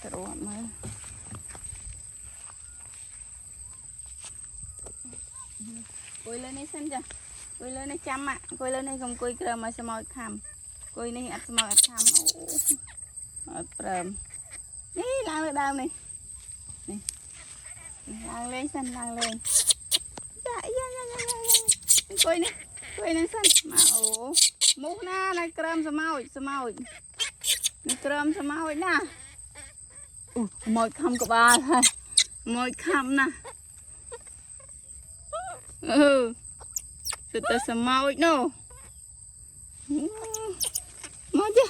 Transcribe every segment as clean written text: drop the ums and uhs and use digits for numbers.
trộm mới cùi lên đây xem chưa cùi lên đây chăm ạ cùi lên đây không cùi kêu mà sao mỏi khăm cùi này ăn sao mỏi khăm ở bờm đi lang lên đau này này lang lên xem lang lên dạ cùi này xem mà ố múc na này cơm sao mỏi này cơm sao mỏi na mỏi khăm của bà thôi mỏi khăm nè Sudah semau no. Mau je.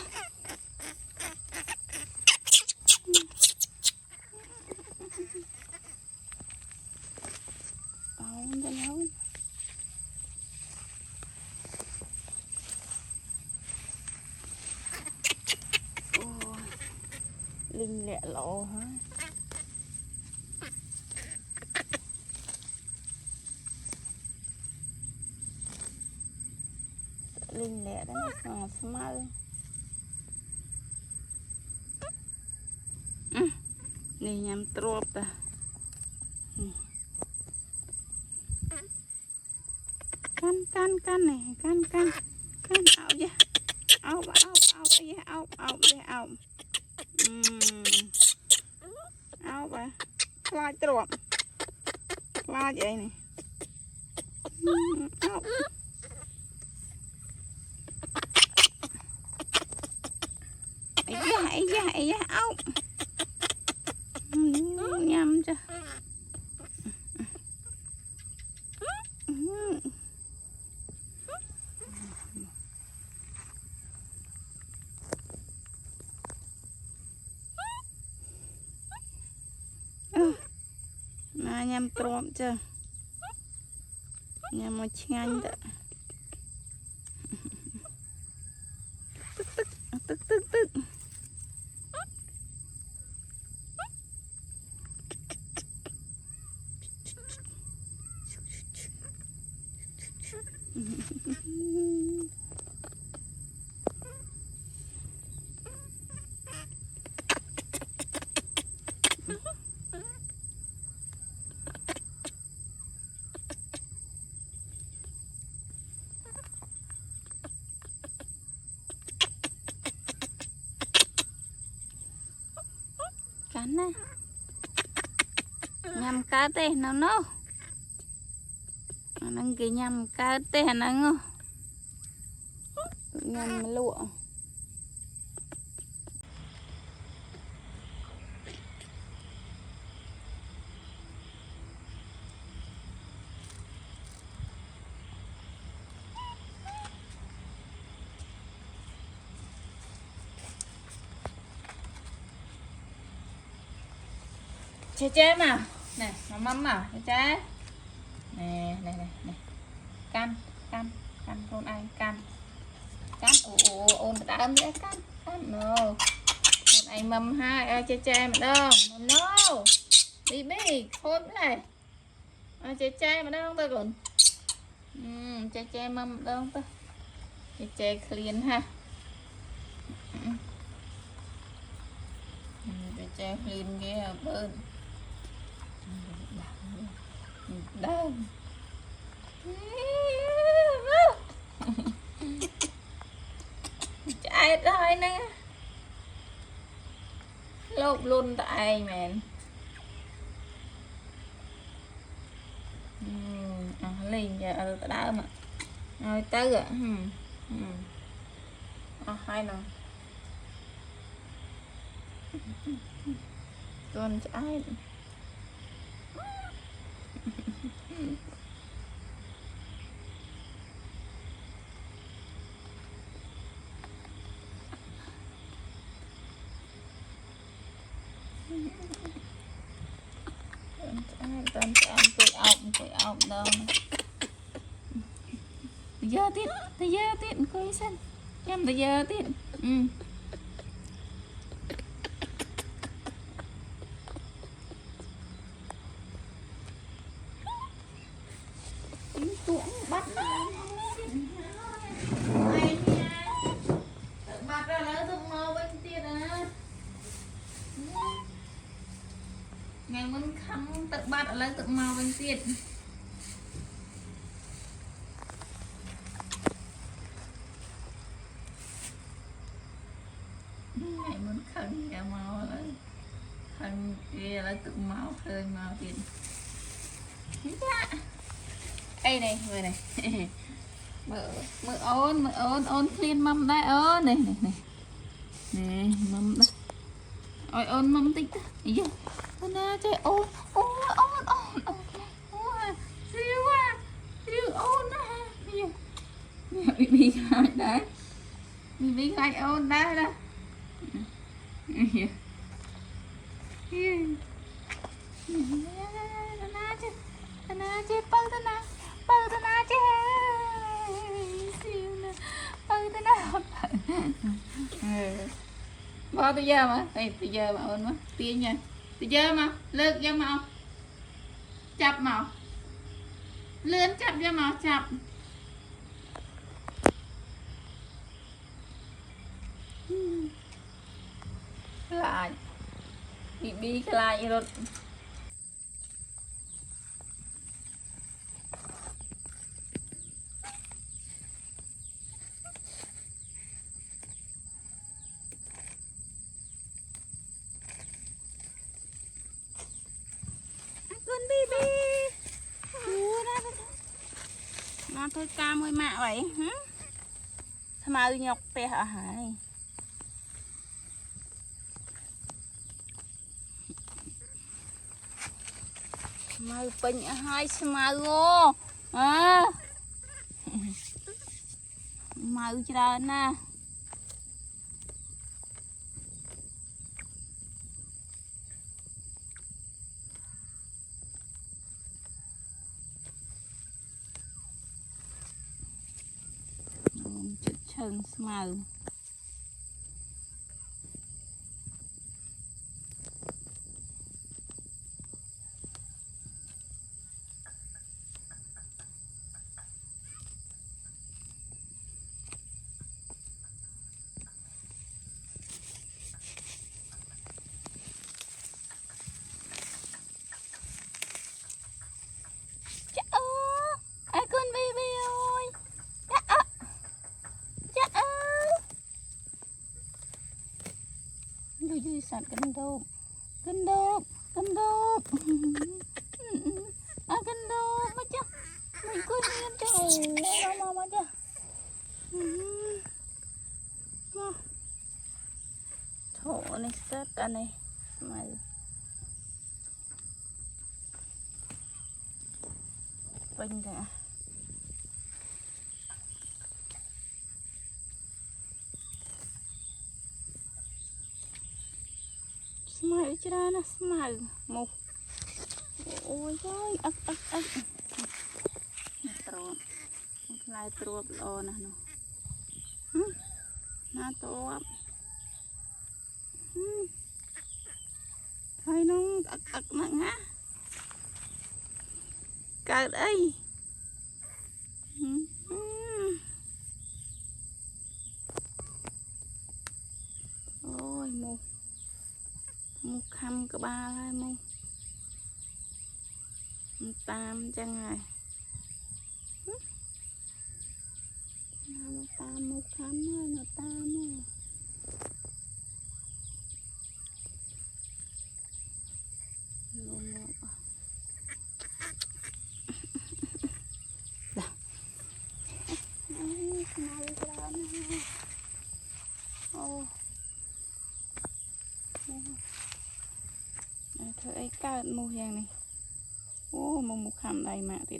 Bawang dan laun. Oh, linh lẹ lộ hả? Linh lẹ đó nó small này nhằm trộp ta can này can áo vậy áo bà lai trộm lai vậy này áo ấy da ốc nhầm chưa nhầm trộm chưa nhầm một chanh đó tức cắn này nhằm cá tê nào nó đang cái nhằm cá tê nó nhằm lụa chế mà này nó mắm mà chế này can con anh can ôn đã âm đấy can no con anh mâm hai ai chế mà đâu no đi thôi này ai chế mà đâu tôi còn chế mâm đâu tôi chế clean ha chế clean kia bên đâu chạy thôi nè lột luôn tại mẹ liền giờ đỡ mà rồi tới rồi hai nè con trái con cười ọng đâu giờ tiết coi xem em bây giờ tiết bắt ra lấy dùng màu bên tiết à lấy tự màu bên tiệt này muốn khẩn cả màu lấy khẩn kia lấy tự màu khơi màu tiền đây này người này mơ ôn clean mâm đây này này này nè mâm đây ôi ôn mâm tích ý nè chơi ôn siêu à siêu ôn nè bị khai đấy bị khai ôn đấy đó na chơi bao ta na chơi siêu nè bao ta na bao tôi giờ mà đây tôi giờ mà ôn mà tiền nha tôi giờ mà lượt giờ mà chập màu lươn chập giờ mà chập lại bị lại rồi nó thôi ca môi mạ vậy hả sao mà nhọc tè hả hả mà bệnh hai mà vô à mà ra nè chân màu vui sẵn cân đốp à cân đốp mà chứ mình cứ nhiên chứ mà chứ thổ này sát anh này mày bình cả smile chira na smile một ôi ơi ấp trộn lại trộn lo nè nó na trộn thôi nó nặng á cào đây ôi một khăm cả ba lại một tam chân này nó tam một khăm thôi nó tam rồi luôn một ô thôi ấy cao mua hàng này ô một khăm đầy mà thì